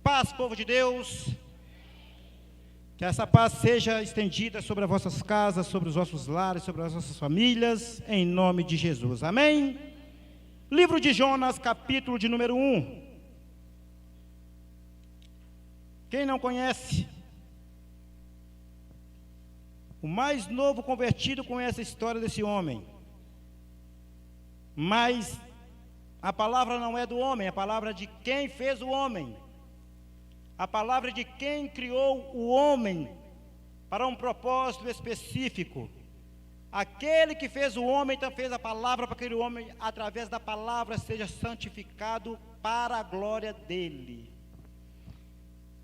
Paz, povo de Deus, que essa paz seja estendida sobre as vossas casas, sobre os vossos lares, sobre as vossas famílias, em nome de Jesus, amém? Livro de Jonas, capítulo de número 1. Quem não conhece? O mais novo convertido conhece a história desse homem, mas a palavra não é do homem, a palavra é de quem fez o homem. A palavra de quem criou o homem para um propósito específico. Aquele que fez o homem também fez a palavra para que o homem, através da palavra, seja santificado para a glória dele.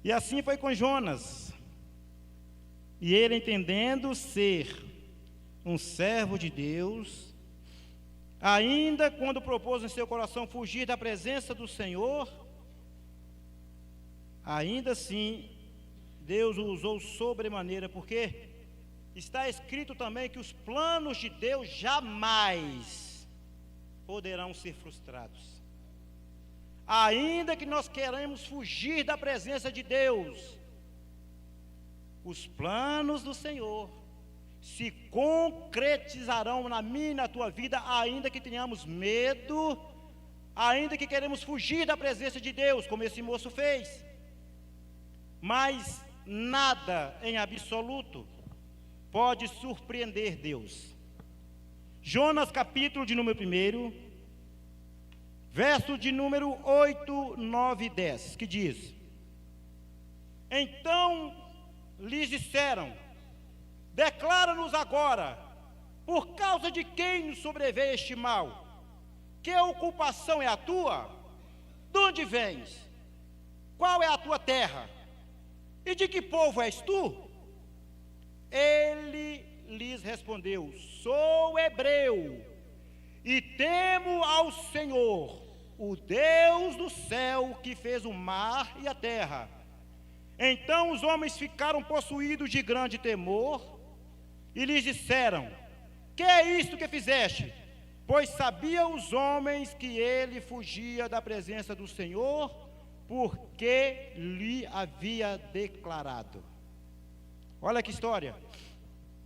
E assim foi com Jonas. E ele, entendendo ser um servo de Deus, ainda quando propôs em seu coração fugir da presença do Senhor, ainda assim, Deus o usou sobremaneira, porque está escrito também que os planos de Deus jamais poderão ser frustrados. Ainda que nós queremos fugir da presença de Deus, os planos do Senhor se concretizarão na minha e na tua vida, ainda que tenhamos medo, ainda que queremos fugir da presença de Deus, como esse moço fez. Mas nada em absoluto pode surpreender Deus. Jonas, capítulo de número 1, verso de número 8, 9 e 10, que diz: Então lhes disseram: declara-nos agora, por causa de quem nos sobreveio este mal? Que ocupação é a tua? De onde vens? Qual é a tua terra? E de que povo és tu? Ele lhes respondeu: sou hebreu, e temo ao Senhor, o Deus do céu, que fez o mar e a terra. Então os homens ficaram possuídos de grande temor, e lhes disseram: que é isto que fizeste? Pois sabiam os homens que ele fugia da presença do Senhor, porque lhe havia declarado. Olha que história,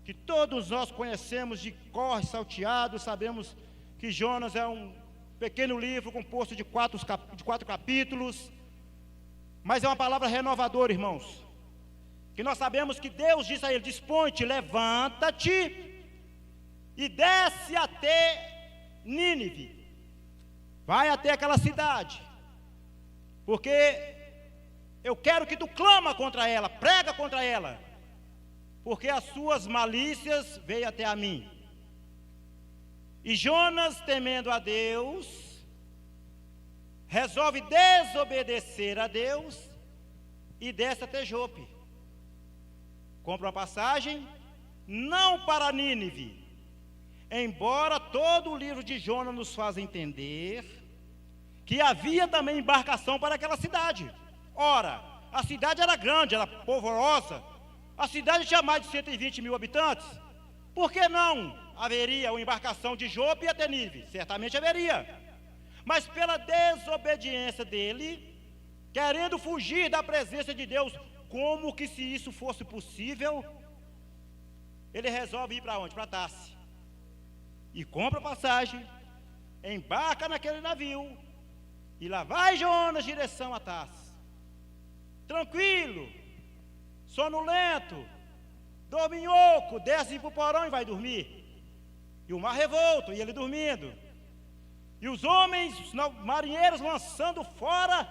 que todos nós conhecemos de cor salteado. Sabemos que Jonas é um pequeno livro composto de quatro capítulos, mas é uma palavra renovadora, irmãos, que nós sabemos que Deus disse a ele: dispõe-te, levanta-te e desce até Nínive, vai até aquela cidade, porque eu quero que tu clama contra ela, prega contra ela, porque as suas malícias veio até a mim. E Jonas, temendo a Deus, resolve desobedecer a Deus e desce até Jope. Compra uma passagem, não para Nínive, embora todo o livro de Jonas nos faz entender que havia também embarcação para aquela cidade. Ora, a cidade era grande, era polvorosa, a cidade tinha mais de 120 mil habitantes. Por que não haveria uma embarcação de Jope até Nínive? Certamente haveria, mas pela desobediência dele, querendo fugir da presença de Deus, como que se isso fosse possível, ele resolve ir para onde? Para Tarse, e compra passagem, embarca naquele navio, e lá vai Jonas direção a Tarse, tranquilo, sonolento, dorminhoco, desce para o porão e vai dormir. E o mar revolto, e ele dormindo. E os homens, os marinheiros, lançando fora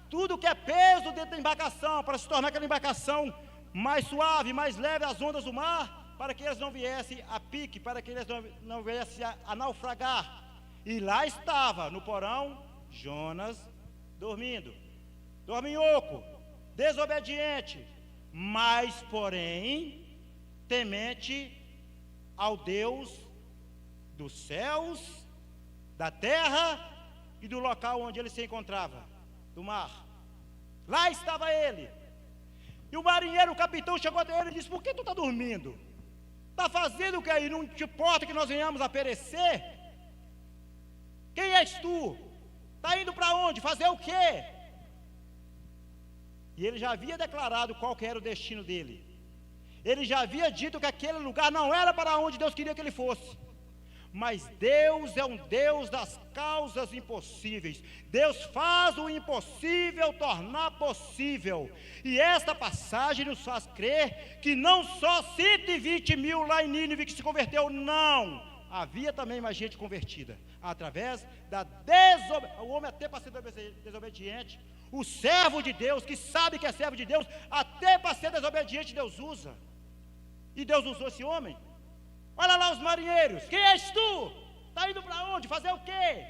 tudo que é peso dentro da embarcação, para se tornar aquela embarcação mais suave, mais leve às ondas do mar, para que eles não viessem a pique, para que eles não viessem a naufragar. E lá estava, no porão, Jonas dormindo, dorminhoco, desobediente, mas porém temente ao Deus dos céus, da terra e do local onde ele se encontrava, do mar. Lá estava ele. E o marinheiro, o capitão, chegou até ele e disse: por que tu está dormindo? Está fazendo o que aí? Não te importa que nós venhamos a perecer? Quem és tu? Está indo para onde? Fazer o quê? E ele já havia declarado qual que era o destino dele. Ele já havia dito que aquele lugar não era para onde Deus queria que ele fosse. Mas Deus é um Deus das causas impossíveis. Deus faz o impossível tornar possível. E esta passagem nos faz crer que não só 120 mil lá em Nínive que se converteu, não. Havia também mais gente convertida. Através da desobediência. O homem até para ser desobediente. O servo de Deus, que sabe que é servo de Deus, até para ser desobediente Deus usa. E Deus usou esse homem. Olha lá os marinheiros, quem és tu? Está indo para onde? Fazer o quê?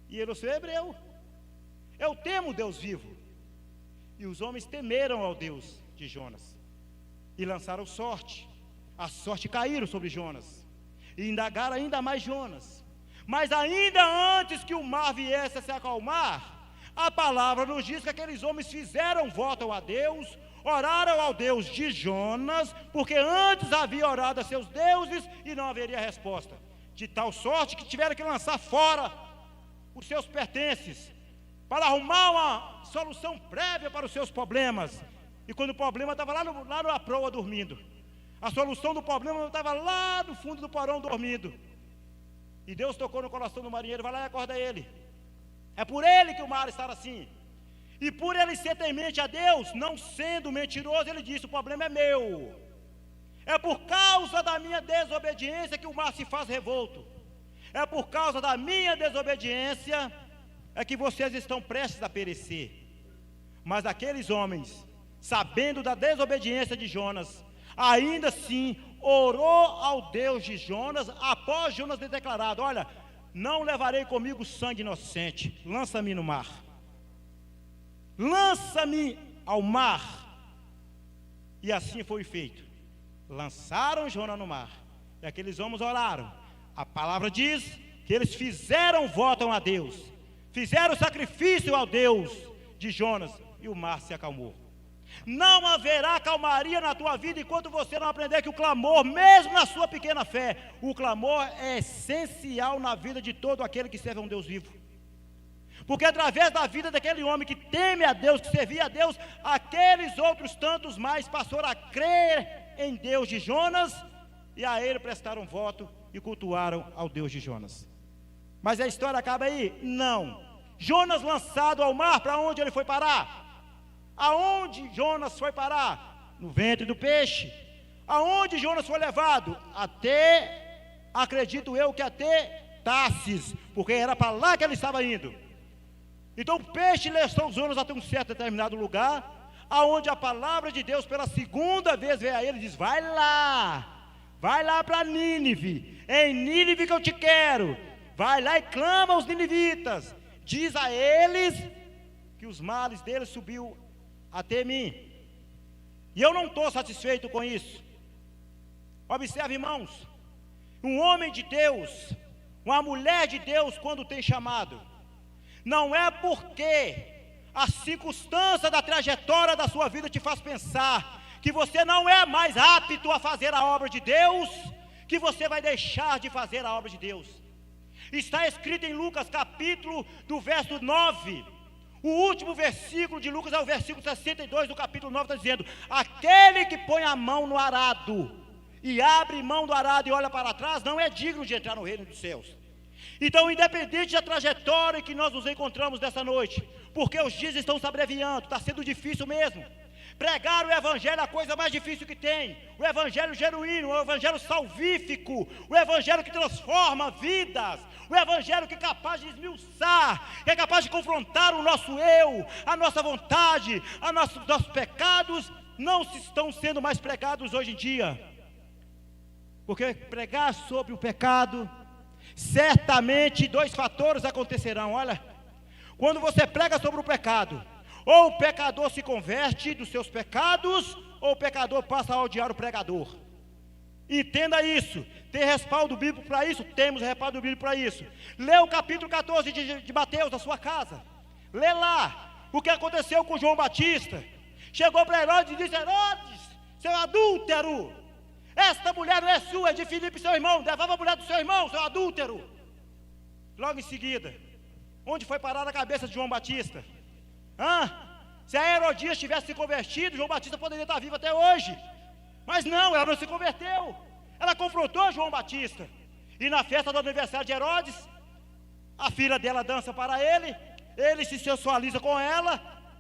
E ele, sou hebreu. Eu temo o Deus vivo. E os homens temeram ao Deus de Jonas. E lançaram sorte. A sorte caíram sobre Jonas. E indagaram ainda mais Jonas. Mas ainda antes que o mar viesse a se acalmar, a palavra nos diz que aqueles homens fizeram voto a Deus, oraram ao Deus de Jonas, porque antes havia orado a seus deuses e não haveria resposta. De tal sorte que tiveram que lançar fora os seus pertences, para arrumar uma solução prévia para os seus problemas. E quando o problema estava lá na proa dormindo, a solução do problema estava lá no fundo do porão dormindo. E Deus tocou no coração do marinheiro, vai lá e acorda ele. É por ele que o mar está assim. E por ele ser temente a Deus, não sendo mentiroso, ele disse, o problema é meu. É por causa da minha desobediência que o mar se faz revolto. É por causa da minha desobediência é que vocês estão prestes a perecer. Mas aqueles homens, sabendo da desobediência de Jonas, ainda assim orou ao Deus de Jonas, após Jonas ter declarado, olha, não levarei comigo sangue inocente, lança-me no mar. Lança-me ao mar. E assim foi feito. Lançaram Jonas no mar. E aqueles homens oraram. A palavra diz que eles fizeram voto a Deus. Fizeram sacrifício ao Deus de Jonas. E o mar se acalmou. Não haverá calmaria na tua vida enquanto você não aprender que o clamor, mesmo na sua pequena fé, o clamor é essencial na vida de todo aquele que serve a um Deus vivo. Porque através da vida daquele homem que teme a Deus, que servia a Deus, aqueles outros tantos mais passaram a crer em Deus de Jonas, e a ele prestaram voto e cultuaram ao Deus de Jonas. Mas a história acaba aí? Não. Jonas lançado ao mar, para onde ele foi parar? Aonde Jonas foi parar? No ventre do peixe. Aonde Jonas foi levado? Até, acredito eu que até Tarsis, porque era para lá que ele estava indo. Então o peixe levou Jonas até um certo determinado lugar, aonde a palavra de Deus pela segunda vez veio a ele e diz, vai lá para Nínive, é em Nínive que eu te quero, vai lá e clama aos ninivitas, diz a eles que os males deles subiu até mim, e eu não estou satisfeito com isso. Observe, irmãos, um homem de Deus, uma mulher de Deus, quando tem chamado, não é porque a circunstância da trajetória da sua vida te faz pensar que você não é mais apto a fazer a obra de Deus, que você vai deixar de fazer a obra de Deus. Está escrito em Lucas capítulo do verso 9, o último versículo de Lucas é o versículo 62 do capítulo 9, está dizendo, aquele que põe a mão no arado e abre mão do arado e olha para trás, não é digno de entrar no reino dos céus. Então, independente da trajetória que nós nos encontramos nessa noite, porque os dias estão se abreviando, está sendo difícil mesmo. Pregar o evangelho é a coisa mais difícil que tem. O evangelho genuíno, o evangelho salvífico, o evangelho que transforma vidas, o evangelho que é capaz de esmiuçar, que é capaz de confrontar o nosso eu, a nossa vontade, nossos pecados, não estão sendo mais pregados hoje em dia. Porque pregar sobre o pecado, certamente dois fatores acontecerão. Olha, quando você prega sobre o pecado, ou o pecador se converte dos seus pecados, ou o pecador passa a odiar o pregador. Entenda isso. Tem respaldo bíblico para isso? Temos respaldo bíblico para isso. Lê o capítulo 14 de Mateus da sua casa. Lê lá o que aconteceu com João Batista. Chegou para Herodes e disse, Herodes, seu adúltero, esta mulher não é sua, é de Filipe, seu irmão, devolva a mulher do seu irmão, seu adúltero. Logo em seguida, onde foi parar a cabeça de João Batista? Se a Herodias tivesse se convertido, João Batista poderia estar vivo até hoje. Mas não, ela não se converteu. Ela confrontou João Batista. E na festa do aniversário de Herodes, a filha dela dança para ele, ele se sensualiza com ela.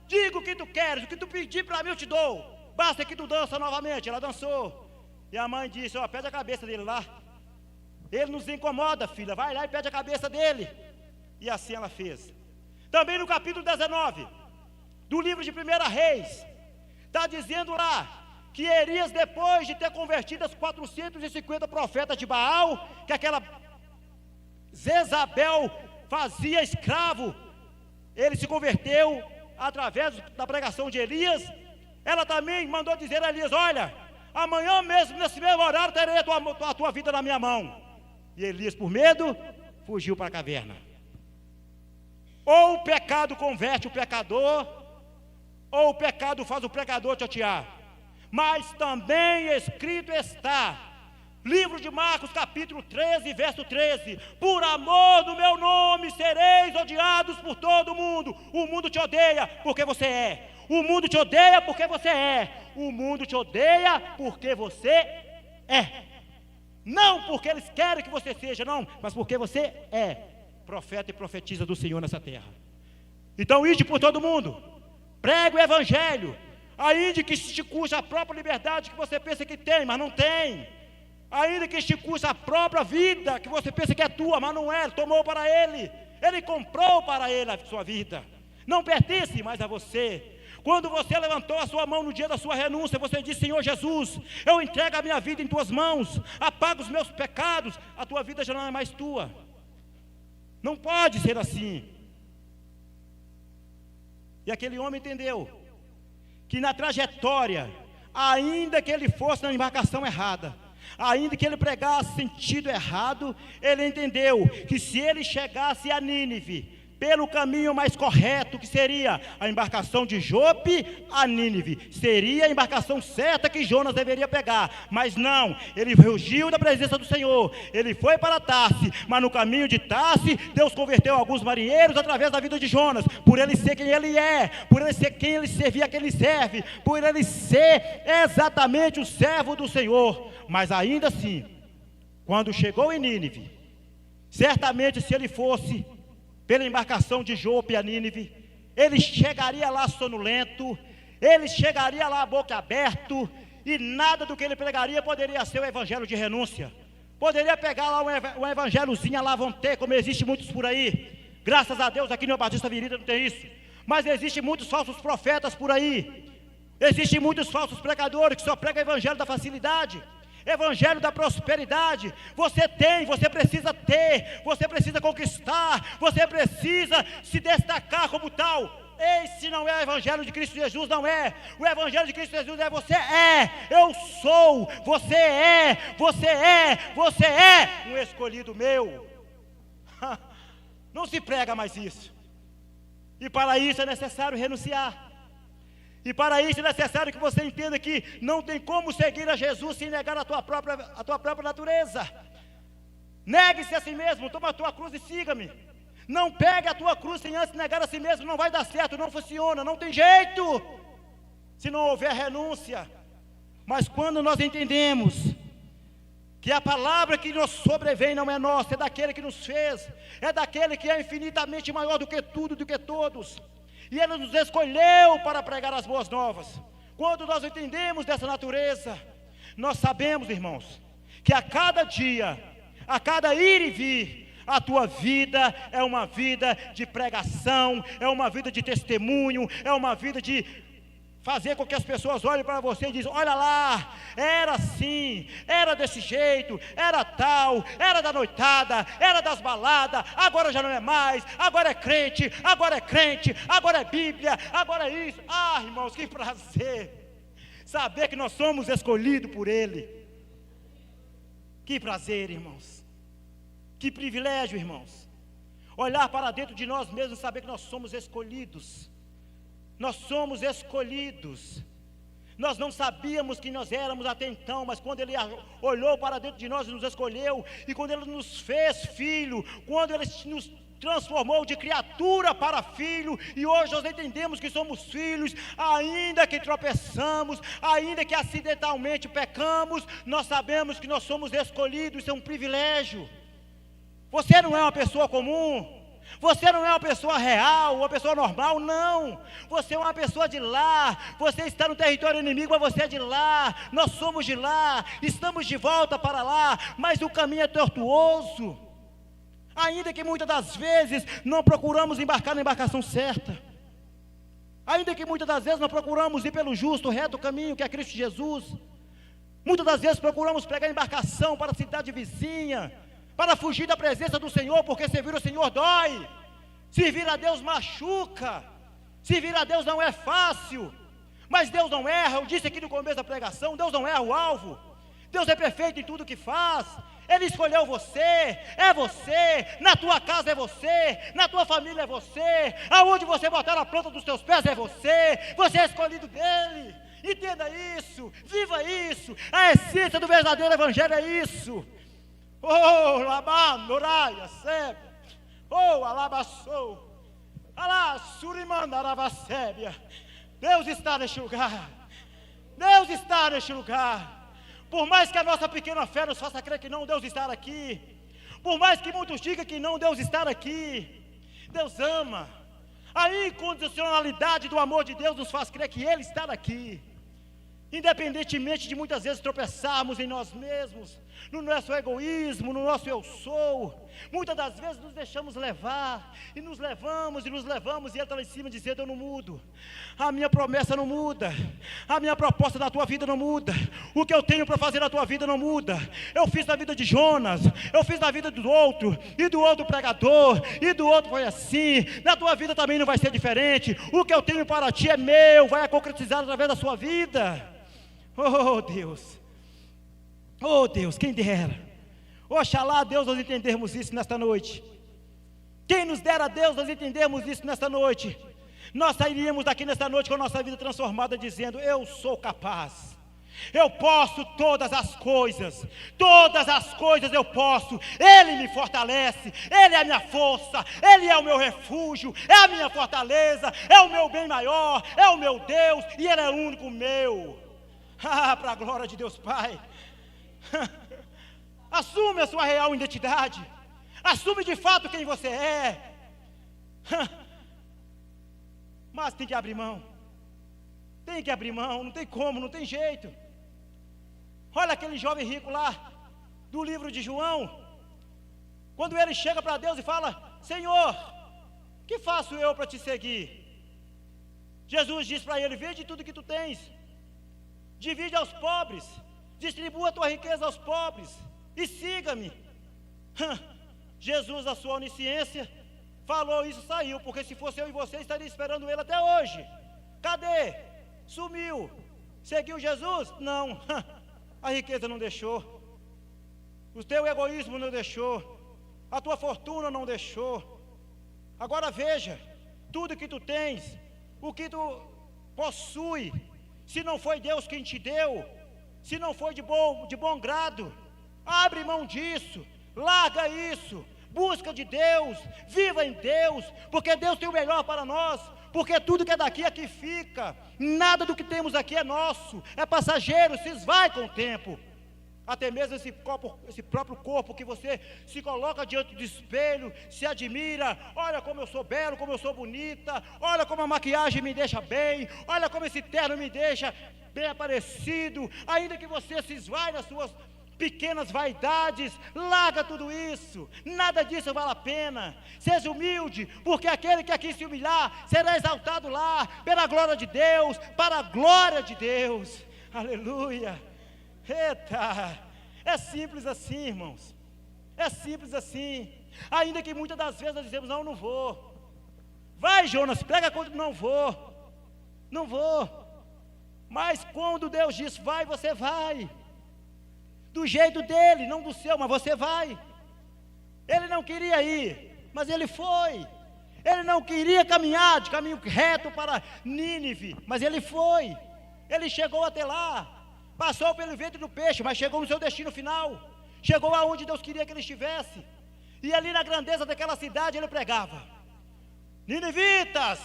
Diga o que tu queres, o que tu pedir para mim eu te dou. Basta que tu dança novamente. Ela dançou. E a mãe disse, ó, pede a cabeça dele lá. Ele nos incomoda, filha, vai lá e pede a cabeça dele. E assim ela fez. Também no capítulo 19, do livro de 1 Reis, está dizendo lá, que Elias, depois de ter convertido as 450 profetas de Baal, que aquela Jezabel fazia escravo, ele se converteu através da pregação de Elias. Ela também mandou dizer a Elias, olha, amanhã mesmo, nesse mesmo horário, terei a tua vida na minha mão. E Elias, por medo, fugiu para a caverna. Ou o pecado converte o pecador, ou o pecado faz o pecador chatear. Mas também escrito está, livro de Marcos, capítulo 13, verso 13: por amor do meu nome sereis odiados por todo mundo. O mundo te odeia porque você é. O mundo te odeia porque você é. O mundo te odeia porque você é. Não porque eles querem que você seja, não, mas porque você é profeta e profetisa do Senhor nessa terra. Então ide por todo mundo, pregue o evangelho, ainda que te custe a própria liberdade que você pensa que tem, mas não tem. Ainda que te custe a própria vida que você pensa que é tua, mas não é, tomou para ele. Ele comprou para ele a sua vida. Não pertence mais a você. Quando você levantou a sua mão no dia da sua renúncia, você disse, Senhor Jesus, eu entrego a minha vida em tuas mãos, apaga os meus pecados, a tua vida já não é mais tua. Não pode ser assim. E aquele homem entendeu que na trajetória, ainda que ele fosse na embarcação errada, ainda que ele pregasse sentido errado, ele entendeu que se ele chegasse a Nínive pelo caminho mais correto, que seria a embarcação de Jope a Nínive, seria a embarcação certa que Jonas deveria pegar, mas não, ele fugiu da presença do Senhor, ele foi para Tarse, mas no caminho de Tarse, Deus converteu alguns marinheiros através da vida de Jonas, por ele ser quem ele é, por ele ser quem ele servia, quem ele serve, por ele ser exatamente o servo do Senhor. Mas ainda assim, quando chegou em Nínive, certamente se ele fosse pela embarcação de Jope a Nínive, ele chegaria lá sonolento, ele chegaria lá boca aberta, e nada do que ele pregaria poderia ser o evangelho de renúncia. Poderia pegar lá um evangelhozinho lá, vão ter, como existe muitos por aí. Graças a Deus aqui no Batista Virida não tem isso. Mas existem muitos falsos profetas por aí. Existem muitos falsos pregadores que só pregam o evangelho da facilidade, evangelho da prosperidade. Você tem, você precisa ter, você precisa conquistar, você precisa se destacar como tal. Esse não é o evangelho de Cristo Jesus, não é. O evangelho de Cristo Jesus é você é, eu sou, você é, você é, você é um escolhido meu. Não se prega mais isso. E para isso é necessário renunciar. E para isso é necessário que você entenda que não tem como seguir a Jesus sem negar a tua própria natureza. Negue-se a si mesmo, toma a tua cruz e siga-me. Não pegue a tua cruz sem antes negar a si mesmo, não vai dar certo, não funciona, não tem jeito, se não houver renúncia. Mas quando nós entendemos que a palavra que nos sobrevém não é nossa, é daquele que nos fez, é daquele que é infinitamente maior do que tudo, do que todos, e Ele nos escolheu para pregar as boas novas. Quando nós entendemos dessa natureza, nós sabemos, irmãos, que a cada dia, a cada ir e vir, a tua vida é uma vida de pregação, é uma vida de testemunho, é uma vida de fazer com que as pessoas olhem para você e dizem, olha lá, era assim, era desse jeito, era tal, era da noitada, era das baladas, agora já não é mais, agora é crente, agora é Bíblia, agora é isso. Ah, irmãos, que prazer saber que nós somos escolhidos por Ele. Que prazer, irmãos. Que privilégio, irmãos. Olhar para dentro de nós mesmos e saber que nós somos escolhidos. Nós somos escolhidos. Nós não sabíamos quem nós éramos até então, mas quando Ele olhou para dentro de nós e nos escolheu, e quando Ele nos fez filho, quando Ele nos transformou de criatura para filho, e hoje nós entendemos que somos filhos, ainda que tropeçamos, ainda que acidentalmente pecamos, nós sabemos que nós somos escolhidos, isso é um privilégio. Você não é uma pessoa comum, você não é uma pessoa real, uma pessoa normal, não. Você é uma pessoa de lá, você está no território inimigo, mas você é de lá, nós somos de lá, estamos de volta para lá, mas o caminho é tortuoso. Ainda que muitas das vezes não procuramos embarcar na embarcação certa, ainda que muitas das vezes não procuramos ir pelo justo, reto caminho que é Cristo Jesus, muitas das vezes procuramos pegar embarcação para a cidade vizinha, para fugir da presença do Senhor, porque servir o Senhor dói, servir a Deus machuca, servir a Deus não é fácil, mas Deus não erra. Eu disse aqui no começo da pregação, Deus não erra o alvo, Deus é perfeito em tudo que faz. Ele escolheu você, é você, na tua casa é você, na tua família é você, aonde você botar a planta dos teus pés é você é escolhido dele. Entenda isso, viva isso, a essência do verdadeiro evangelho é isso. Oh, Labandoraia, Sébia, oh, Alabassou, Alá, Surimanda, Aravacébia. Deus está neste lugar, Deus está neste lugar. Por mais que a nossa pequena fé nos faça crer que não, Deus está aqui. Por mais que muitos digam que não, Deus está aqui. Deus ama. A incondicionalidade do amor de Deus nos faz crer que Ele está aqui. Independentemente de muitas vezes tropeçarmos em nós mesmos, no nosso egoísmo, no nosso eu sou, muitas das vezes nos deixamos levar, e nos levamos, e Ele está lá em cima dizendo: eu não mudo, a minha promessa não muda, a minha proposta da tua vida não muda, o que eu tenho para fazer na tua vida não muda. Eu fiz na vida de Jonas, eu fiz na vida do outro, e do outro pregador, e do outro foi assim, na tua vida também não vai ser diferente. O que eu tenho para ti é meu, vai concretizar através da sua vida. Oh Deus, quem dera, oxalá Deus nós entendermos isso nesta noite, quem nos dera Deus nós entendermos isso nesta noite, nós sairíamos daqui nesta noite com a nossa vida transformada dizendo: eu sou capaz, eu posso todas as coisas eu posso, Ele me fortalece, Ele é a minha força, Ele é o meu refúgio, é a minha fortaleza, é o meu bem maior, é o meu Deus, e Ele é o único meu. Para a glória de Deus Pai. Assume a sua real identidade, assume de fato quem você é. Mas tem que abrir mão, não tem como, não tem jeito. Olha aquele jovem rico lá do livro de João, quando ele chega para Deus e fala: Senhor, que faço eu para te seguir? Jesus diz para ele: vende tudo que tu tens, divide aos pobres, distribua a tua riqueza aos pobres e siga-me. Jesus, a sua onisciência, falou isso, saiu, porque se fosse eu e você, estaria esperando ele até hoje. Cadê? Sumiu. Seguiu Jesus? Não. A riqueza não deixou, o teu egoísmo não deixou, a tua fortuna não deixou. Agora veja, tudo que tu tens, o que tu possui, se não foi Deus quem te deu, se não foi de bom grado, abre mão disso, larga isso, busca de Deus, viva em Deus, porque Deus tem o melhor para nós, porque tudo que é daqui, aqui fica, nada do que temos aqui é nosso, é passageiro, se esvai com o tempo. Até mesmo esse próprio corpo que você se coloca diante do espelho, se admira: olha como eu sou belo, como eu sou bonita, olha como a maquiagem me deixa bem, olha como esse terno me deixa bem aparecido. Ainda que você se esvai nas suas pequenas vaidades, larga tudo isso, nada disso vale a pena. Seja humilde, porque aquele que aqui se humilhar será exaltado lá, pela glória de Deus, para a glória de Deus. Aleluia. Eita, é simples assim, irmãos, é simples assim. Ainda que muitas das vezes nós dizemos: não vou. Vai, Jonas, prega contra, não vou. Mas quando Deus diz vai, você vai, do jeito dele, não do seu, mas você vai. Ele não queria ir, mas ele foi. Ele não queria caminhar de caminho reto para Nínive, mas ele foi. Ele chegou até lá, passou pelo ventre do peixe, mas chegou no seu destino final, chegou aonde Deus queria que ele estivesse. E ali na grandeza daquela cidade ele pregava: ninivitas,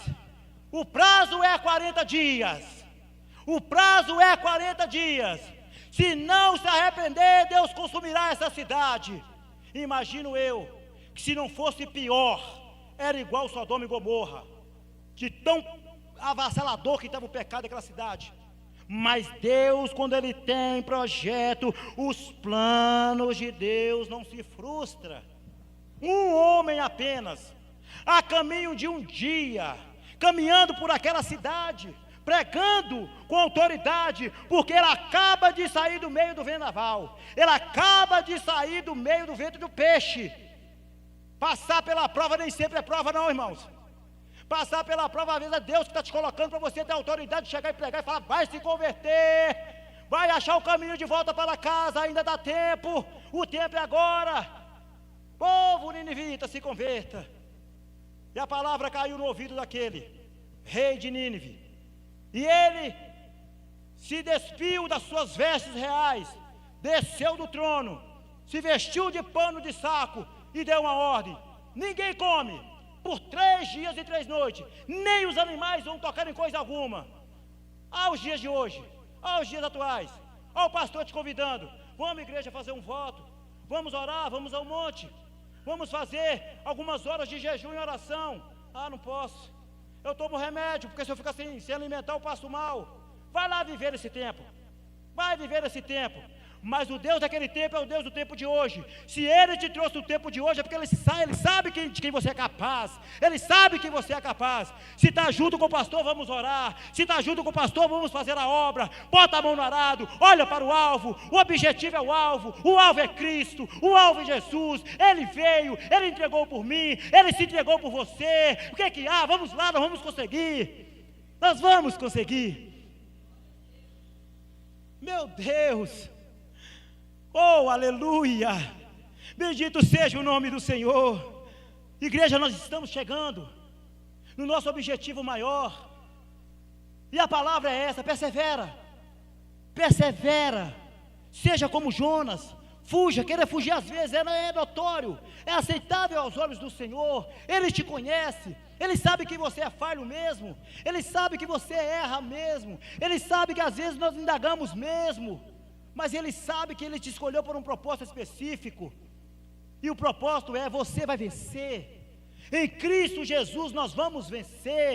o prazo é 40 dias. O prazo é 40 dias. Se não se arrepender, Deus consumirá essa cidade. Imagino eu que se não fosse pior, era igual Sodoma e Gomorra, de tão avassalador que estava o pecado daquela cidade. Mas Deus, quando Ele tem projeto, os planos de Deus não se frustram. Um homem apenas, a caminho de um dia, caminhando por aquela cidade, pregando com autoridade, porque ele acaba de sair do meio do vendaval, ele acaba de sair do meio do ventre do peixe. Passar pela prova nem sempre é prova não, irmãos. Passar pela prova, às vezes é Deus que está te colocando para você ter autoridade de chegar e pregar e falar: vai se converter, vai achar o caminho de volta para casa, ainda dá tempo, o tempo é agora. Povo ninivita, se converta. E a palavra caiu no ouvido daquele rei de Nínive, e ele se despiu das suas vestes reais, desceu do trono, se vestiu de pano de saco e deu uma ordem: ninguém come por 3 dias e 3 noites, nem os animais vão tocar em coisa alguma. Aos dias de hoje, aos dias atuais, ao pastor te convidando: vamos à igreja fazer um voto, vamos orar, vamos ao monte, vamos fazer algumas horas de jejum e oração. Ah, não posso, eu tomo remédio, porque se eu ficar sem alimentar eu passo mal. Vai lá viver esse tempo, vai viver esse tempo. Mas o Deus daquele tempo é o Deus do tempo de hoje. Se Ele te trouxe do tempo de hoje, é porque Ele sabe de quem você é capaz. Ele sabe que você é capaz. Se está junto com o pastor, vamos orar. Se está junto com o pastor, vamos fazer a obra. Bota a mão no arado, olha para o alvo. O objetivo é o alvo é Cristo, o alvo é Jesus. Ele veio, Ele entregou por mim, Ele se entregou por você. O que é que há? Vamos lá, nós vamos conseguir. Nós vamos conseguir. Meu Deus! Oh, aleluia! Bendito seja o nome do Senhor. Igreja, nós estamos chegando no nosso objetivo maior. E a palavra é essa: persevera. Persevera. Seja como Jonas. Fuja, querer fugir às vezes é notório, é aceitável aos olhos do Senhor. Ele te conhece, Ele sabe que você é falho mesmo, Ele sabe que você erra mesmo, Ele sabe que às vezes nós indagamos mesmo, mas Ele sabe que Ele te escolheu por um propósito específico, e o propósito é: você vai vencer. Em Cristo Jesus nós vamos vencer.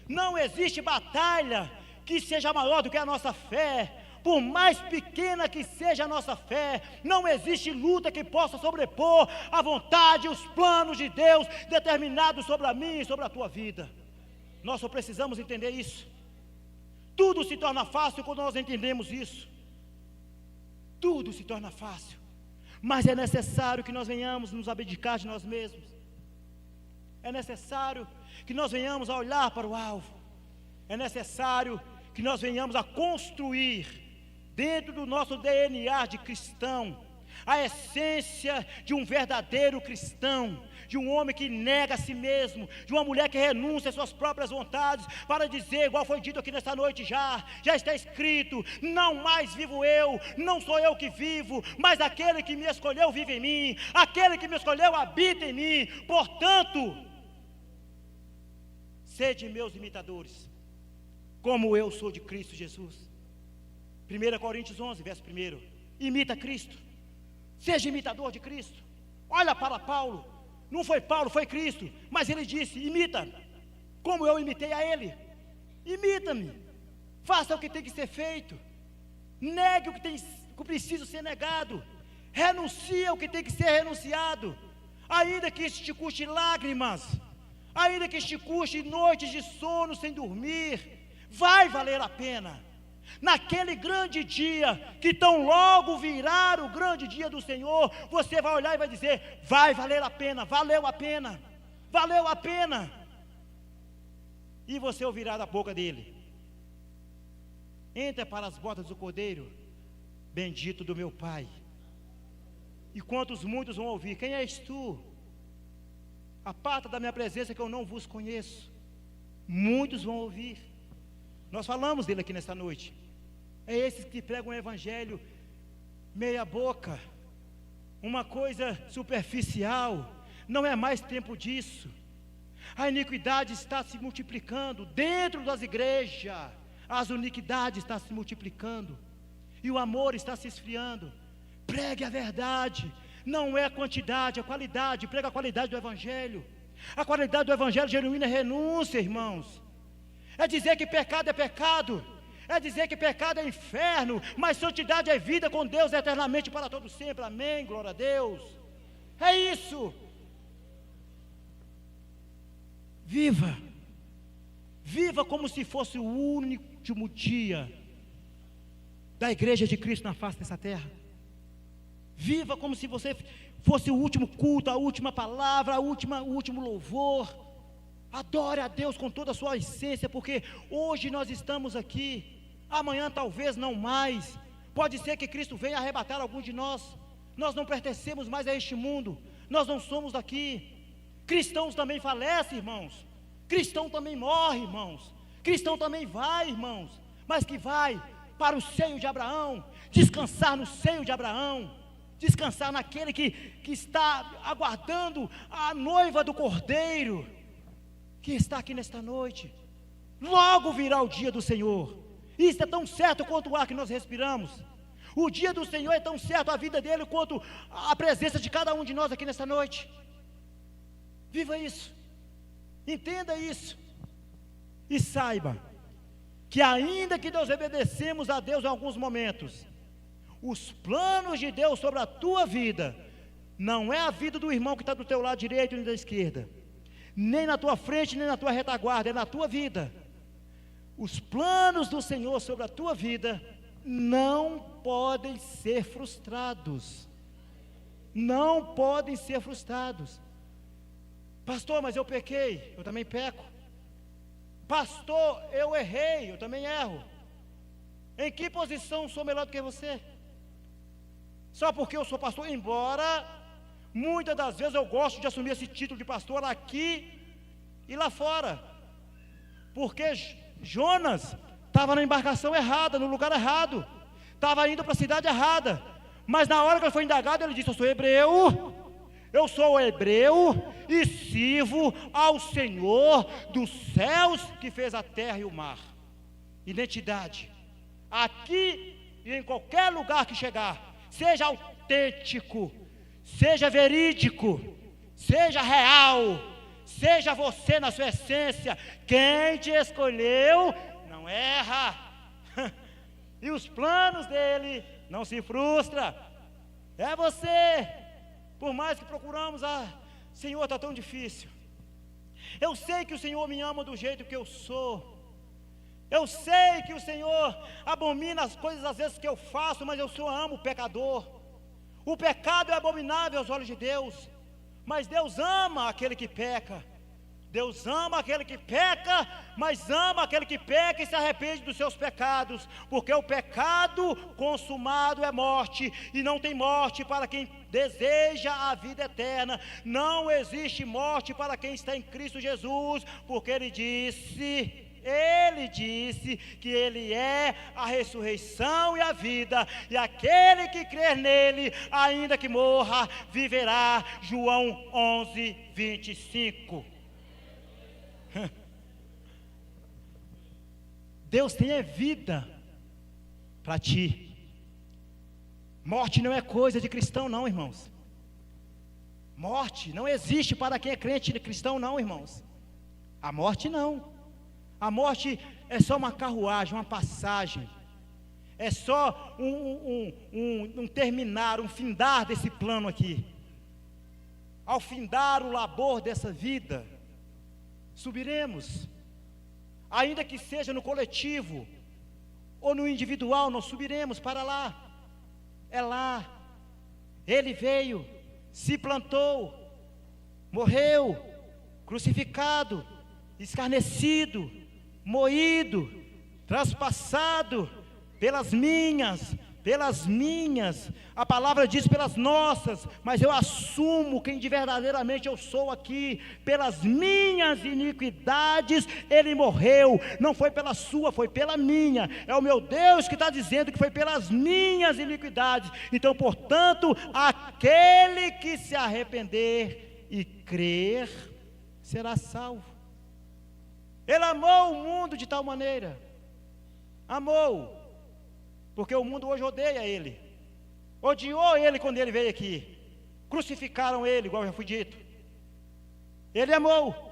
Não existe batalha que seja maior do que a nossa fé. Por mais pequena que seja a nossa fé, não existe luta que possa sobrepor a vontade e os planos de Deus determinados sobre a minha e sobre a tua vida. Nós só precisamos entender isso. Tudo se torna fácil quando nós entendemos isso. Tudo se torna fácil, mas é necessário que nós venhamos nos abdicar de nós mesmos. É necessário que nós venhamos a olhar para o alvo. É necessário que nós venhamos a construir dentro do nosso DNA de cristão a essência de um verdadeiro cristão, de um homem que nega a si mesmo, de uma mulher que renuncia às suas próprias vontades, para dizer, igual foi dito aqui nesta noite já está escrito: não mais vivo eu, não sou eu que vivo, mas aquele que me escolheu vive em mim, aquele que me escolheu habita em mim. Portanto, sede meus imitadores, como eu sou de Cristo Jesus. 1 Coríntios 11, verso 1. Imita Cristo. Seja imitador de Cristo. Olha para Paulo. Não foi Paulo, foi Cristo. Mas ele disse: imita como eu imitei a Ele. Imita-me. Faça o que tem que ser feito. Negue o que precisa ser negado. Renuncie ao que tem que ser renunciado. Ainda que isso te custe lágrimas, ainda que te custe noites de sono sem dormir, vai valer a pena. Naquele grande dia, que tão logo virá o grande dia do Senhor, você vai olhar e vai dizer: vai valer a pena, valeu a pena, valeu a pena. E você ouvirá da boca dele: entra para as bordas do Cordeiro, bendito do meu Pai. E quantos muitos vão ouvir: quem és tu? Aparta da minha presença, que eu não vos conheço. Muitos vão ouvir. Nós falamos dele aqui nesta noite. É esses que pregam o evangelho meia boca, uma coisa superficial. Não é mais tempo disso. A iniquidade está se multiplicando dentro das igrejas. As iniquidades estão se multiplicando e o amor está se esfriando. Pregue a verdade. Não é a quantidade, é a qualidade. Prega a qualidade do Evangelho. A qualidade do Evangelho genuíno é renúncia, irmãos. É dizer que pecado é pecado. É dizer que pecado é inferno. Mas santidade é vida com Deus eternamente para todo sempre. Amém, glória a Deus. É isso. Viva. Viva como se fosse o último dia da igreja de Cristo na face dessa terra. Viva como se você fosse o último culto, a última palavra, o último louvor. Adore a Deus com toda a sua essência, porque hoje nós estamos aqui, amanhã talvez não mais. Pode ser que Cristo venha arrebatar alguns de nós. Nós não pertencemos mais a este mundo, nós não somos daqui. Cristãos também falecem, irmãos. Cristão também morre, irmãos. Cristão também vai, irmãos. Mas que vai para o seio de Abraão, descansar no seio de Abraão, descansar naquele que está aguardando a noiva do Cordeiro, que está aqui nesta noite. Logo virá o dia do Senhor. Isso é tão certo quanto o ar que nós respiramos. O dia do Senhor é tão certo, a vida dele, quanto a presença de cada um de nós aqui nesta noite. Viva isso, entenda isso, e saiba que ainda que nós obedecemos a Deus em alguns momentos, os planos de Deus sobre a tua vida, não é a vida do irmão que está do teu lado direito nem da esquerda, nem na tua frente, nem na tua retaguarda, é na tua vida. Os planos do Senhor sobre a tua vida não podem ser frustrados. Não podem ser frustrados. Pastor, mas eu pequei, eu também peco. Pastor, eu errei, eu também erro. Em que posição sou melhor do que você? Só porque eu sou pastor, embora muitas das vezes eu gosto de assumir esse título de pastor aqui e lá fora, porque Jonas estava na embarcação errada, no lugar errado, estava indo para a cidade errada, mas na hora que ele foi indagado, ele disse: eu sou hebreu e sirvo ao Senhor dos céus que fez a terra e o mar. Identidade. Aqui e em qualquer lugar que chegar, seja autêntico, seja verídico, seja real, seja você na sua essência. Quem te escolheu não erra. E os planos dele não se frustra. É você. Por mais que procuramos, Senhor, está tão difícil. Eu sei que o Senhor me ama do jeito que eu sou. Eu sei que o Senhor abomina as coisas às vezes que eu faço, mas eu só amo o pecador. O pecado é abominável aos olhos de Deus, mas Deus ama aquele que peca. Deus ama aquele que peca, mas ama aquele que peca e se arrepende dos seus pecados, porque o pecado consumado é morte, e não tem morte para quem deseja a vida eterna. Não existe morte para quem está em Cristo Jesus, porque Ele disse que Ele é a ressurreição e a vida, e aquele que crer nele, ainda que morra, viverá. João 11, 25. Deus tem vida para ti. Morte não é coisa de cristão não, irmãos. Morte não existe para quem é crente de cristão não, irmãos. A morte não. A morte é só uma carruagem, uma passagem. É só um terminar, um findar desse plano aqui. Ao findar o labor dessa vida, subiremos, ainda que seja no coletivo ou no individual, nós subiremos para lá. É lá. Ele veio, se plantou, morreu, crucificado, escarnecido, moído, traspassado pelas minhas, pelas minhas, a palavra diz pelas nossas, mas eu assumo quem de verdadeiramente eu sou aqui, pelas minhas iniquidades ele morreu, não foi pela sua, foi pela minha, é o meu Deus que está dizendo que foi pelas minhas iniquidades. Então, portanto, aquele que se arrepender e crer, será salvo. Ele amou o mundo de tal maneira, amou, porque o mundo hoje odeia ele, odiou ele quando ele veio aqui, crucificaram ele, igual já fui dito. Ele amou.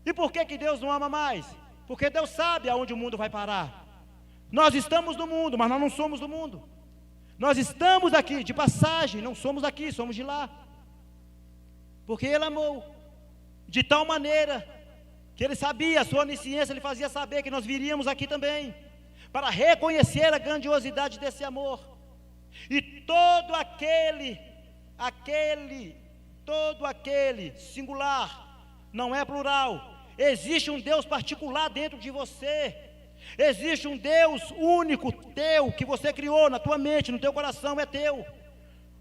E por que Deus não ama mais? Porque Deus sabe aonde o mundo vai parar. Nós estamos no mundo, mas nós não somos do mundo. Nós estamos aqui de passagem, não somos daqui, somos de lá. Porque Ele amou de tal maneira que Ele sabia, a sua onisciência Ele fazia saber que nós viríamos aqui também, para reconhecer a grandiosidade desse amor. E todo aquele singular, não é plural. Existe um Deus particular dentro de você. Existe um Deus único, teu, que você criou na tua mente, no teu coração, é teu.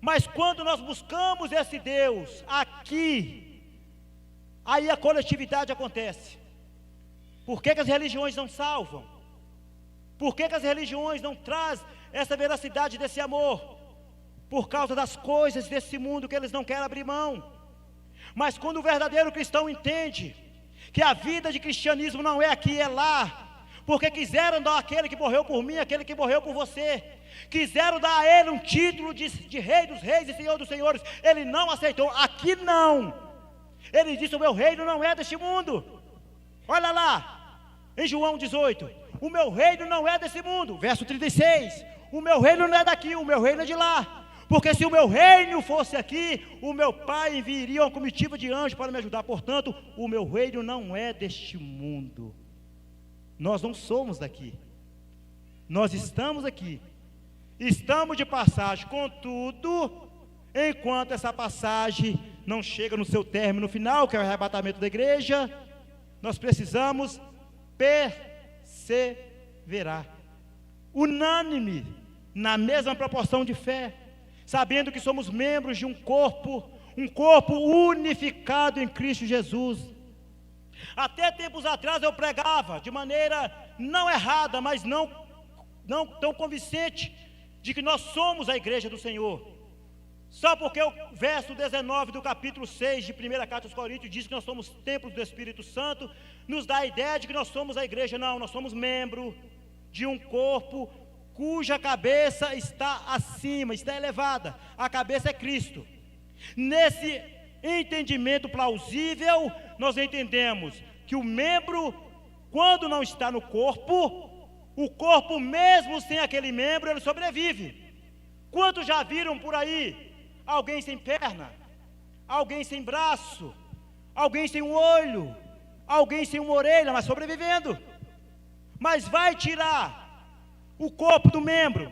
Mas quando nós buscamos esse Deus aqui, aí a coletividade acontece. Por que as religiões não salvam? Por que as religiões não trazem essa veracidade desse amor? Por causa das coisas desse mundo que eles não querem abrir mão. Mas quando o verdadeiro cristão entende que a vida de cristianismo não é aqui, é lá, porque quiseram dar àquele que morreu por mim, aquele que morreu por você, quiseram dar a ele um título de rei dos reis e senhor dos senhores, ele não aceitou. Aqui não. Ele disse: o meu reino não é deste mundo. Olha lá, em João 18, o meu reino não é desse mundo. Verso 36, o meu reino não é daqui, o meu reino é de lá. Porque se o meu reino fosse aqui, o meu Pai enviaria uma comitiva de anjos para me ajudar. Portanto, o meu reino não é deste mundo. Nós não somos daqui. Nós estamos aqui. Estamos de passagem. Contudo, enquanto essa passagem não chega no seu término final, que é o arrebatamento da igreja, nós precisamos perseverar. Unânime, na mesma proporção de fé, sabendo que somos membros de um corpo unificado em Cristo Jesus. Até tempos atrás eu pregava de maneira não errada, mas não tão convincente, de que nós somos a igreja do Senhor. Só porque o verso 19 do capítulo 6 de 1 Carta aos Coríntios diz que nós somos templos do Espírito Santo, nos dá a ideia de que nós somos a igreja. Não, nós somos membro de um corpo cuja cabeça está acima, está elevada. A cabeça é Cristo. Nesse entendimento plausível, nós entendemos que o membro, quando não está no corpo, o corpo mesmo sem aquele membro, ele sobrevive. Quantos já viram por aí alguém sem perna, alguém sem braço, alguém sem um olho, alguém sem uma orelha, mas sobrevivendo? Mas vai tirar o corpo do membro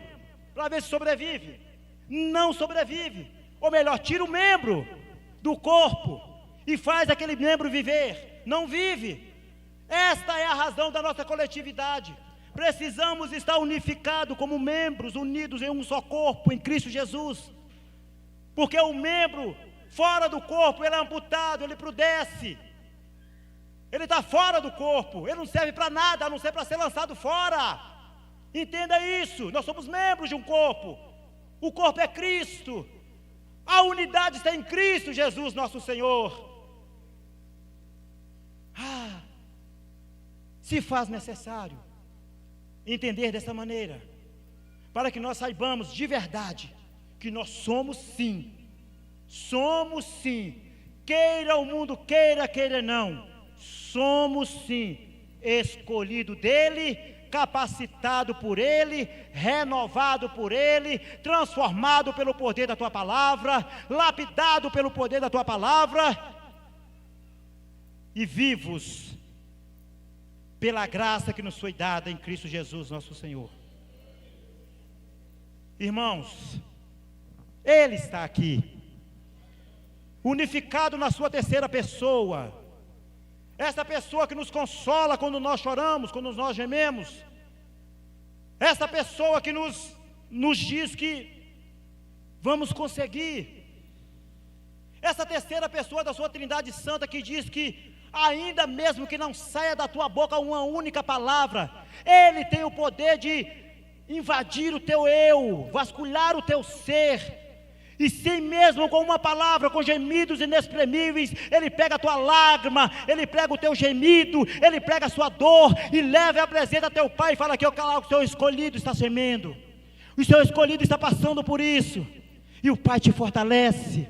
para ver se sobrevive? Não sobrevive. Ou melhor, tira o membro do corpo e faz aquele membro viver. Não vive. Esta é a razão da nossa coletividade. Precisamos estar unificados como membros, unidos em um só corpo, em Cristo Jesus. Porque o membro fora do corpo, ele é amputado, ele prudece. Ele está fora do corpo, ele não serve para nada, a não ser para ser lançado fora. Entenda isso, nós somos membros de um corpo. O corpo é Cristo. A unidade está em Cristo Jesus, nosso Senhor. Se faz necessário entender dessa maneira, para que nós saibamos de verdade que nós somos sim, queira o mundo, queira não, somos sim, escolhido dele, capacitado por ele, renovado por ele, transformado pelo poder da tua palavra, lapidado pelo poder da tua palavra, e vivos pela graça que nos foi dada em Cristo Jesus, nosso Senhor. Irmãos, Ele está aqui, unificado na sua terceira pessoa, essa pessoa que nos consola quando nós choramos, quando nós gememos, essa pessoa que nos nos diz que vamos conseguir. Essa terceira pessoa da sua Trindade Santa que diz que ainda mesmo que não saia da tua boca uma única palavra, Ele tem o poder de invadir o teu eu, vasculhar o teu ser, e sem mesmo com uma palavra, com gemidos inexprimíveis, Ele pega a tua lágrima, Ele pega o teu gemido, Ele pega a sua dor, e leva e apresenta a teu Pai, e fala que o seu escolhido está gemendo, o seu escolhido está passando por isso, e o Pai te fortalece,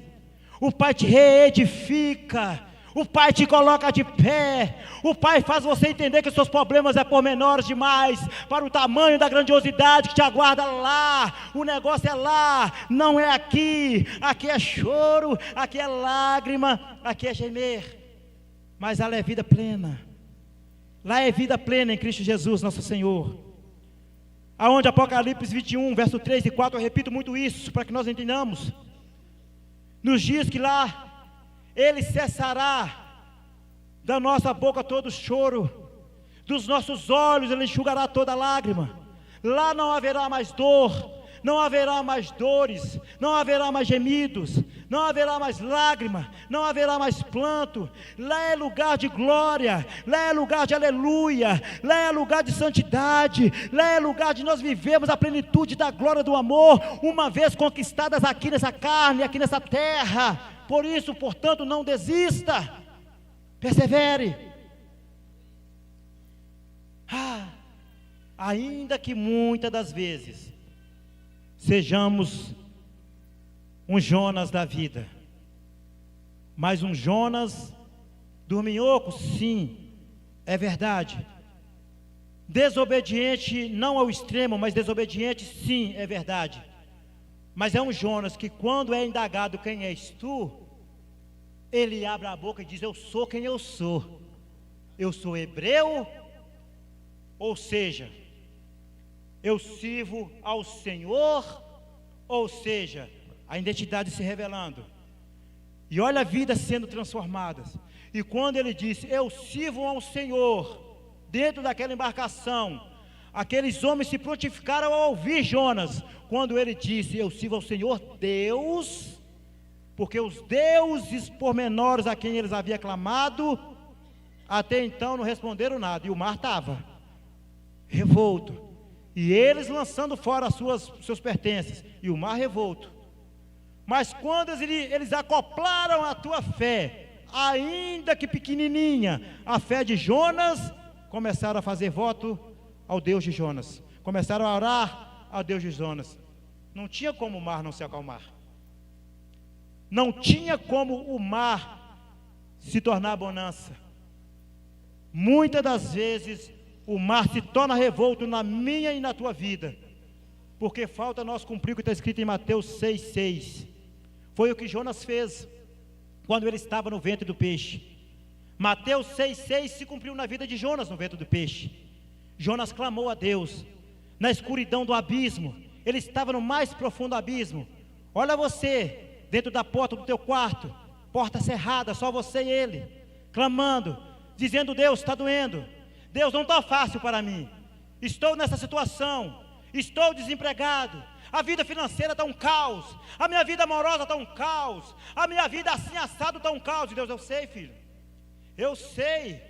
o Pai te reedifica, o Pai te coloca de pé, o Pai faz você entender que os seus problemas é pormenores demais, para o tamanho da grandiosidade que te aguarda lá. O negócio é lá, não é aqui. Aqui é choro, aqui é lágrima, aqui é gemer, mas lá é vida plena, lá é vida plena em Cristo Jesus nosso Senhor. Aonde Apocalipse 21, verso 3 e 4, eu repito muito isso, para que nós entendamos, nos dias que lá Ele cessará da nossa boca todo choro, dos nossos olhos Ele enxugará toda lágrima. Lá não haverá mais dor, não haverá mais dores, não haverá mais gemidos, não haverá mais lágrima, não haverá mais planto. Lá é lugar de glória, lá é lugar de aleluia, lá é lugar de santidade, lá é lugar de nós vivermos a plenitude da glória do amor, uma vez conquistadas aqui nessa carne, aqui nessa terra. Por isso, portanto, não desista, persevere. Ainda que muitas das vezes sejamos um Jonas da vida, mas um Jonas dorminhoco, sim, é verdade. Desobediente não ao extremo, mas desobediente, sim, é verdade. Mas é um Jonas que, quando é indagado quem és tu, ele abre a boca e diz: eu sou quem eu sou. Eu sou hebreu, ou seja, eu sirvo ao Senhor, ou seja, a identidade se revelando. E olha a vida sendo transformada. E quando ele disse: eu sirvo ao Senhor, dentro daquela embarcação, aqueles homens se prontificaram a ouvir Jonas, quando ele disse: eu sirvo ao Senhor Deus, porque os deuses pormenores a quem eles haviam clamado, até então não responderam nada, e o mar estava revolto, e eles lançando fora seus pertences, e o mar revolto. Mas quando eles acoplaram a tua fé, ainda que pequenininha, a fé de Jonas, começaram a fazer voto ao Deus de Jonas, começaram a orar ao Deus de Jonas. Não tinha como o mar não se acalmar, não tinha como o mar se tornar bonança. Muitas das vezes o mar se torna revolto na minha e na tua vida, porque falta nós cumprir o que está escrito em Mateus 6,6. Foi o que Jonas fez quando ele estava no ventre do peixe. Mateus 6,6 se cumpriu na vida de Jonas no ventre do peixe. Jonas clamou a Deus na escuridão do abismo. Ele estava no mais profundo abismo. Olha você dentro da porta do teu quarto, porta cerrada, só você e ele, clamando, dizendo: Deus, está doendo, Deus, não está fácil para mim, estou nessa situação, estou desempregado, a vida financeira está um caos, a minha vida amorosa está um caos, a minha vida assim assado está um caos. E Deus: eu sei, filho, eu sei,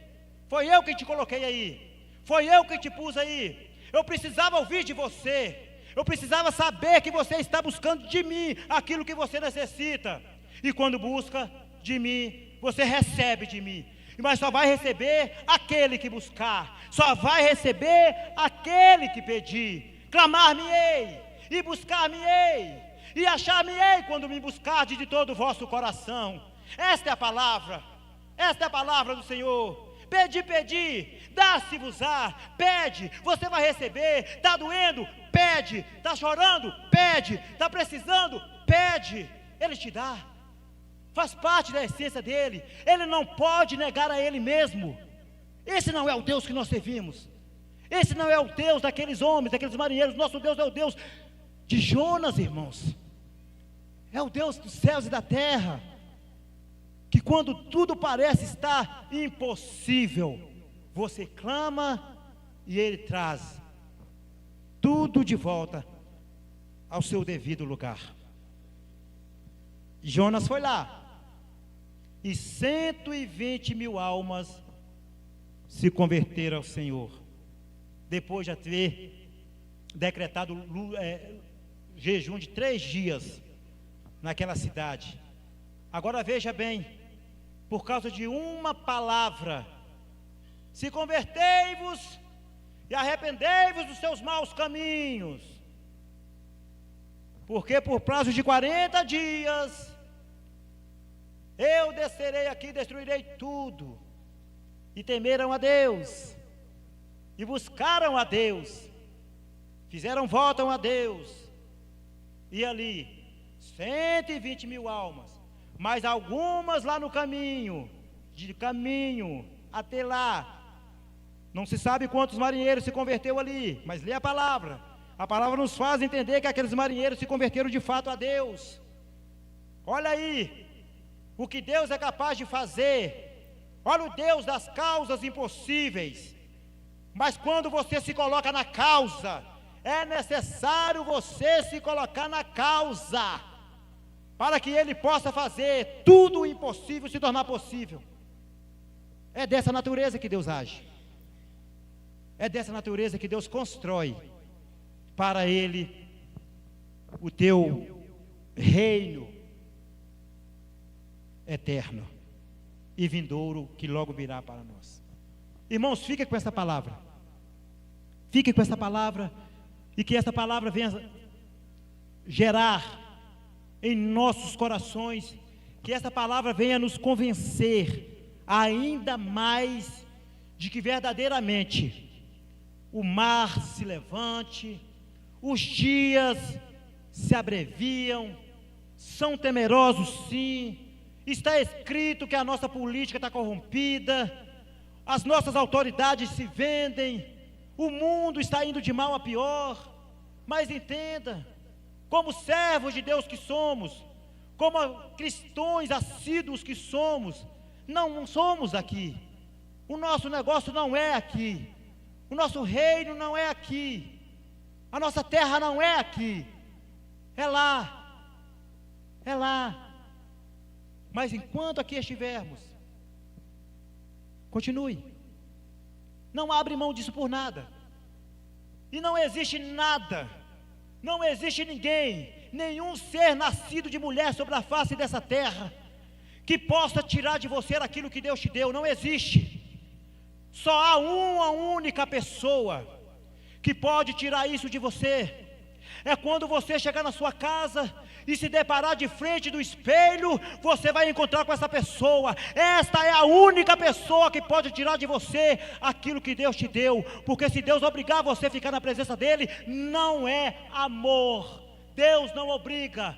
foi eu que te coloquei aí, foi eu que te pus aí, eu precisava ouvir de você, eu precisava saber que você está buscando de mim aquilo que você necessita, e quando busca de mim, você recebe de mim, mas só vai receber aquele que buscar, só vai receber aquele que pedir. Clamar-me-ei, e buscar-me-ei, e achar-me-ei quando me buscardes de todo o vosso coração. Esta é a palavra do Senhor. Pedi, pedi, dá-se-vos-á. Pede, você vai receber. Está doendo? Pede. Está chorando? Pede. Está precisando? Pede. Ele te dá. Faz parte da essência dele. Ele não pode negar a ele mesmo. Esse não é o Deus que nós servimos. Esse não é o Deus daqueles homens, daqueles marinheiros. Nosso Deus é o Deus de Jonas, irmãos. É o Deus dos céus e da terra, que quando tudo parece estar impossível, você clama e Ele traz tudo de volta ao seu devido lugar. Jonas foi lá, e 120 mil almas se converteram ao Senhor, depois de ter decretado jejum de 3 dias naquela cidade. Agora veja bem, por causa de uma palavra: se convertei-vos e arrependei-vos dos seus maus caminhos, porque por prazo de 40 dias eu descerei aqui e destruirei tudo. E temeram a Deus, e buscaram a Deus, fizeram voto a Deus, e ali 120 mil almas, mas algumas lá no caminho, de caminho até lá, não se sabe quantos marinheiros se converteu ali, mas lê a palavra nos faz entender que aqueles marinheiros se converteram de fato a Deus. Olha aí, o que Deus é capaz de fazer. Olha o Deus das causas impossíveis. Mas quando você se coloca na causa, é necessário você se colocar na causa, para que Ele possa fazer tudo o impossível se tornar possível. É dessa natureza que Deus age. É dessa natureza que Deus constrói para Ele o teu reino eterno e vindouro que logo virá para nós. Irmãos, fiquem com essa palavra. Fiquem com essa palavra, e que essa palavra venha gerar em nossos corações, que essa palavra venha nos convencer ainda mais de que verdadeiramente o mar se levante, os dias se abreviam, são temerosos sim. Está escrito que a nossa política está corrompida, as nossas autoridades se vendem, o mundo está indo de mal a pior. Mas entenda, como servos de Deus que somos, como cristãos assíduos que somos, não somos aqui. O nosso negócio não é aqui, o nosso reino não é aqui, a nossa terra não é aqui, é lá, é lá. Mas enquanto aqui estivermos, continue, não abre mão disso por nada. E não existe nada, não existe ninguém, nenhum ser nascido de mulher sobre a face dessa terra, que possa tirar de você aquilo que Deus te deu. Não existe. Só há uma única pessoa que pode tirar isso de você. É quando você chegar na sua casa e se deparar de frente do espelho, você vai encontrar com essa pessoa. Esta é a única pessoa que pode tirar de você aquilo que Deus te deu, porque se Deus obrigar você a ficar na presença dele, não é amor. Deus não obriga,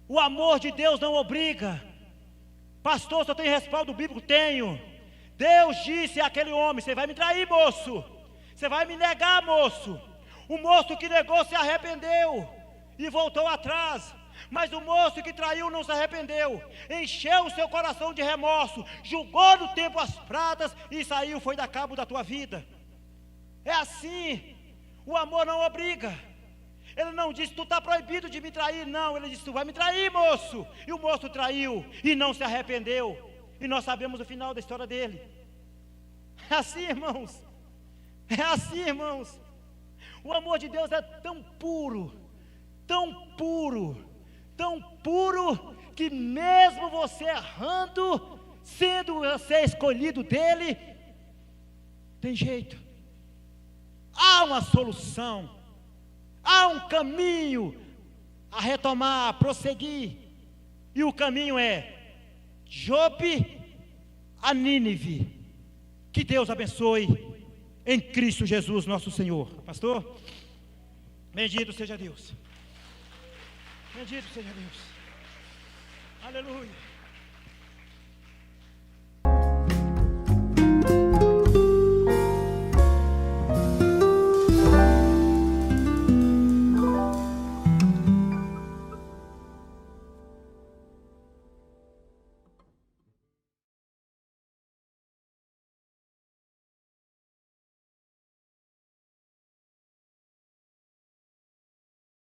o amor de Deus não obriga. Pastor, se eu tenho respaldo bíblico? Tenho. Deus disse àquele homem: você vai me trair, moço, você vai me negar, moço. O moço que negou se arrependeu e voltou atrás, mas o moço que traiu não se arrependeu, encheu o seu coração de remorso, julgou no tempo as pratas e saiu, foi dar cabo da tua vida. É assim, o amor não obriga. Ele não disse: tu está proibido de me trair, não, ele disse: tu vai me trair, moço. E o moço traiu e não se arrependeu, e nós sabemos o final da história dele. É assim, irmãos, é assim, irmãos. O amor de Deus é tão puro, tão puro, tão puro, que mesmo você errando, sendo você escolhido dele, tem jeito. Há uma solução, há um caminho a retomar, a prosseguir. E o caminho é Jope a Nínive. Que Deus abençoe em Cristo Jesus nosso Senhor. Pastor, bendito seja Deus. Bendito seja Deus. Aleluia.